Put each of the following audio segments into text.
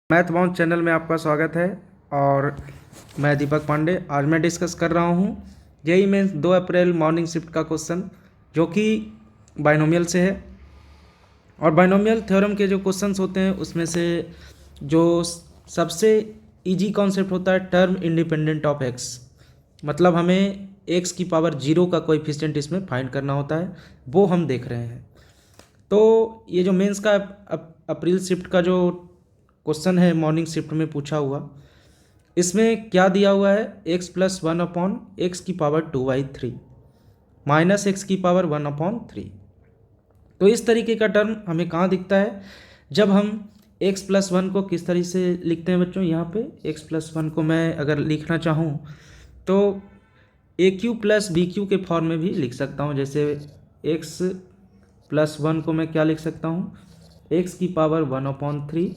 Math bound channel में आपका स्वागत है। और मैं दीपक पांडे। आज मैं डिस्कस कर रहा हूँ जेईई मेंस 2 अप्रैल मॉर्निंग शिफ्ट का क्वेश्चन, जो कि बाइनोमियल से है। और बाइनोमियल थ्योरम के जो क्वेश्चंस होते हैं उसमें से जो सबसे इजी कॉन्सेप्ट होता है टर्म इंडिपेंडेंट ऑफ एक्स। मतलब हमें एक्स की पावर 0 का कोएफिशिएंट इसमें फाइंड करना होता है, वो हम देख रहे हैं। तो ये जो मेंस का अप्रैल शिफ्ट का जो क्वेश्चन है मॉर्निंग शिफ्ट में पूछा हुआ, इसमें क्या दिया हुआ है, एक्स प्लस 1/x की पावर 2/3 माइनस एक्स की पावर 1/3। तो इस तरीके का टर्म हमें कहाँ दिखता है, जब हम x प्लस 1 को किस तरीके से लिखते हैं बच्चों। यहाँ पे x प्लस 1 को मैं अगर लिखना चाहूँ तो ए क्यू प्लस बी क्यू के फॉर्म में भी लिख सकता हूँ। जैसे x प्लस 1 को मैं क्या लिख सकता हूँ, x की पावर 1/3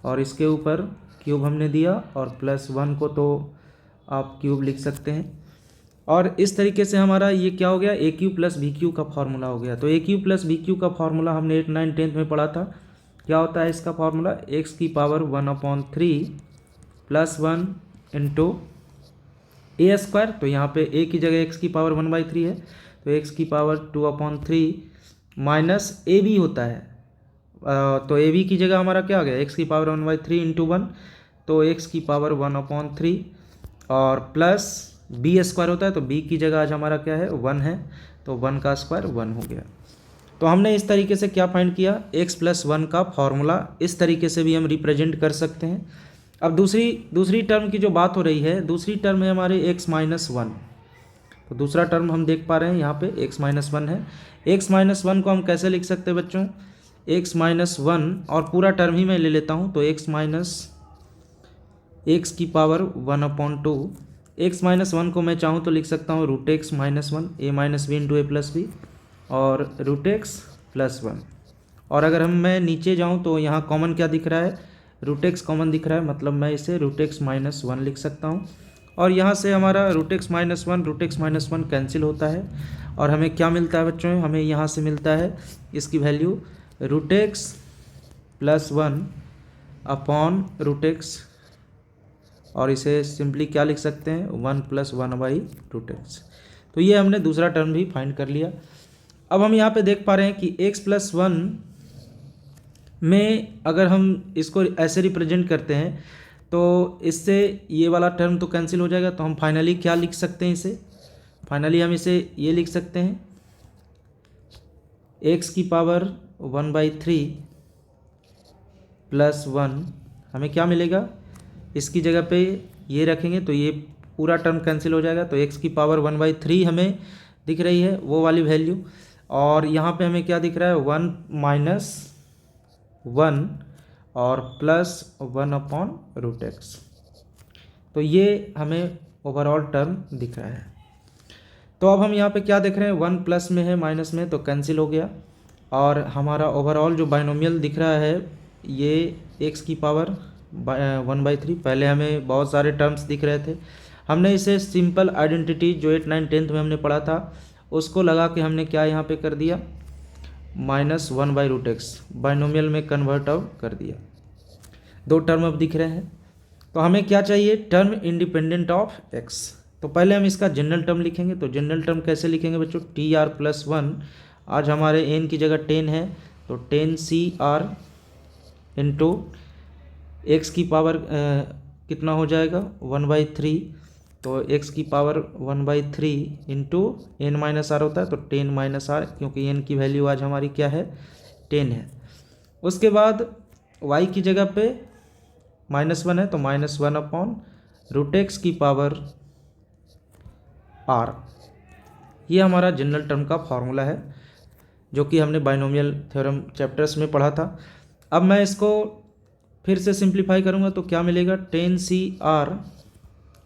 और इसके ऊपर क्यूब हमने दिया, और प्लस 1 को तो आप क्यूब लिख सकते हैं। और इस तरीके से हमारा ये क्या हो गया, ए क्यू प्लस बी क्यू का फॉर्मूला हो गया। तो ए क्यू प्लस बी क्यू का फॉर्मूला हमने 8, 9, 10 में पढ़ा था। क्या होता है इसका फॉर्मूला, एक्स की पावर 1/3 प्लस 1 इंटू ए स्क्वायर। तो यहाँ पे ए की जगह एक्स की पावर 1/3 है, तो एक्स की पावर 2/3 माइनस ए बी होता है। तो ए बी की जगह हमारा क्या हो गया, एक्स की पावर 1/3 इंटू 1, तो एक्स की पावर 1/3 और प्लस बी स्क्वायर होता है। तो बी की जगह आज हमारा क्या है, 1 है, तो 1 का स्क्वायर 1 हो गया। तो हमने इस तरीके से क्या फाइंड किया, एक्स प्लस 1 का फॉर्मूला। इस तरीके से भी हम रिप्रेजेंट कर सकते हैं। अब दूसरी टर्म की जो बात हो रही है, दूसरी टर्म है हमारे एक्स माइनस 1। तो दूसरा टर्म हम देख पा रहे हैं यहाँ पे एक्स माइनस 1 है। एक्स माइनस 1 को हम कैसे लिख सकते हैं बच्चों, एक्स माइनस 1 और पूरा टर्म ही मैं ले लेता हूँ, तो एक्स माइनस एक्स की पावर 1/2। एक्स माइनस 1 को मैं चाहूँ तो लिख सकता हूँ रूट एक्स माइनस 1, ए माइनस बी इंटू ए प्लस बी, और रूट एक्स प्लस 1। और अगर मैं नीचे जाऊँ तो यहाँ कॉमन क्या दिख रहा है, रूट एक्स कॉमन दिख रहा है, मतलब मैं इसे रूट एक्स माइनस 1 लिख सकता हूँ। और यहाँ से हमारा root x minus 1 root x minus 1 cancel होता है, और हमें क्या मिलता है बच्चों, हमें यहाँ से मिलता है इसकी value root x plus 1 upon root x, और इसे सिंपली क्या लिख सकते हैं, 1 + 1/√x। तो ये हमने दूसरा टर्म भी फाइंड कर लिया। अब हम यहाँ पे देख पा रहे हैं कि x + 1 में अगर हम इसको ऐसे रिप्रेजेंट करते हैं तो इससे ये वाला टर्म तो कैंसिल हो जाएगा। तो हम फाइनली क्या लिख सकते हैं, इसे फाइनली हम इसे ये लिख सकते हैं, x की पावर 1/3 प्लस 1, हमें क्या मिलेगा, इसकी जगह पे ये रखेंगे तो ये पूरा टर्म कैंसिल हो जाएगा। तो x की पावर 1/3 हमें दिख रही है वो वाली वैल्यू, और यहाँ पे हमें क्या दिख रहा है, 1 माइनस 1 और प्लस 1/√x। तो ये हमें ओवरऑल टर्म दिख रहा है। तो अब हम यहाँ पे क्या देख रहे हैं, 1 प्लस में है माइनस में, तो कैंसिल हो गया। और हमारा ओवरऑल जो बाइनोमियल दिख रहा है ये x की पावर 1/3। पहले हमें बहुत सारे टर्म्स दिख रहे थे, हमने इसे सिंपल आइडेंटिटी जो 8, 9, 10 में हमने पढ़ा था उसको लगा के हमने क्या यहाँ पे कर दिया, -1/√x बाइनोमियल में कन्वर्ट आउट कर दिया। दो टर्म अब दिख रहे हैं। तो हमें क्या चाहिए, टर्म इंडिपेंडेंट ऑफ x। तो पहले हम इसका जनरल टर्म लिखेंगे। तो जनरल टर्म कैसे लिखेंगे बच्चों, TR+1, आज हमारे n की जगह 10 है, तो 10CR इंटू एक्स की पावर कितना हो जाएगा, 1/3। तो x की पावर 1/3 इंटू n-r होता है, तो 10-r, क्योंकि n की वैल्यू आज हमारी क्या है, 10 है। उसके बाद y की जगह पे -1 है, तो -1/√x की पावर r। ये हमारा जनरल टर्म का फॉर्मूला है, जो कि हमने बाइनोमियल थ्योरम चैप्टर्स में पढ़ा था। अब मैं इसको फिर से सिंप्लीफाई करूँगा तो क्या मिलेगा, 10CR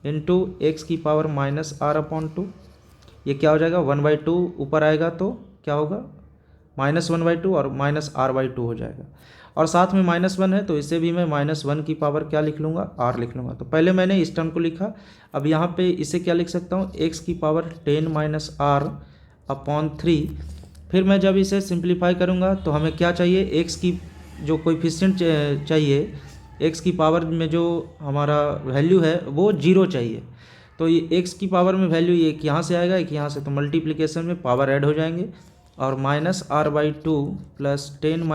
इंटू एक्स की पावर -r/2। ये क्या हो जाएगा, 1/2 ऊपर आएगा तो क्या होगा, -1/2 और -r/2 हो जाएगा। और साथ में -1 है, तो इसे भी मैं -1 की पावर क्या लिख लूँगा, r लिख लूँगा। तो पहले मैंने इस टर्म को लिखा, अब यहाँ पे इसे क्या लिख सकता हूँ, x की पावर 10-r/3। फिर मैं जब इसे सिंप्लीफाई करूँगा तो हमें क्या चाहिए, x की जो कोएफिशिएंट चाहिए एक्स की पावर में जो हमारा वैल्यू है वो 0 चाहिए। तो ये एक्स की पावर में वैल्यू एक यहाँ से आएगा, एक यहाँ से, तो मल्टीप्लिकेशन में पावर ऐड हो जाएंगे और -r/2 plus 10 -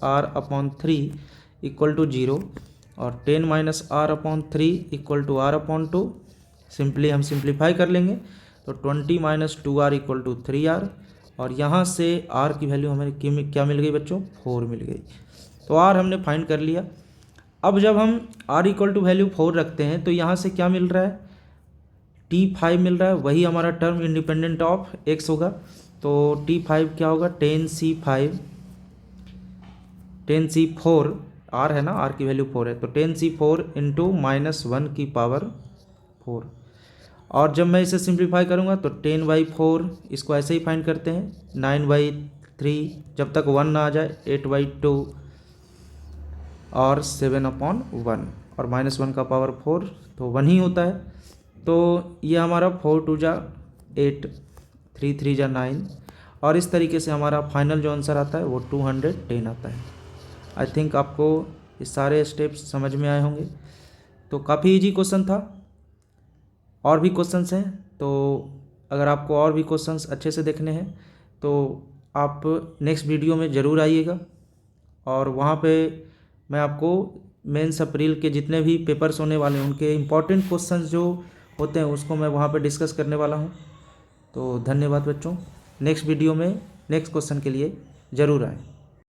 r/3 equal to 0 और 10 - r/3 equal to r/2। Simply हम सिंप्लीफाई कर लेंगे तो 20 - 2r इक्वल टू 3r और यहाँ से r की वैल्यू हमें क्या मिल गई बच्चों, 4 मिल गई। तो r हमने फाइंड कर लिया। अब जब हम r इक्वल टू वैल्यू 4 रखते हैं तो यहाँ से क्या मिल रहा है, T5 मिल रहा है, वही हमारा टर्म इंडिपेंडेंट ऑफ x होगा। तो T5 क्या होगा, 10C4 r है ना, r की वैल्यू 4 है, तो 10C4 इंटू -1 की पावर 4। और जब मैं इसे सिंप्लीफाई करूँगा तो 10/4, इसको ऐसे ही फाइंड करते हैं, 9/3, जब तक 1 ना आ जाए, 8/2 और 7/1 और -1 का पावर 4 तो 1 ही होता है। तो ये हमारा 4 2 जा 8, 3 3 जा 9 और इस तरीके से हमारा फाइनल जो आंसर आता है वो 210 आता है। आई थिंक आपको ये सारे स्टेप्स समझ में आए होंगे। तो काफ़ी इजी क्वेश्चन था। और भी क्वेश्चंस हैं, तो अगर आपको और भी क्वेश्चंस अच्छे से देखने हैं तो आप नेक्स्ट वीडियो में ज़रूर आइएगा और वहाँ पे मैं आपको मेंस अप्रैल के जितने भी पेपर्स होने वाले हैं उनके इम्पॉर्टेंट क्वेश्चंस जो होते हैं उसको मैं वहाँ पे डिस्कस करने वाला हूँ। तो धन्यवाद बच्चों, नेक्स्ट वीडियो में नेक्स्ट क्वेश्चन के लिए ज़रूर आएँ।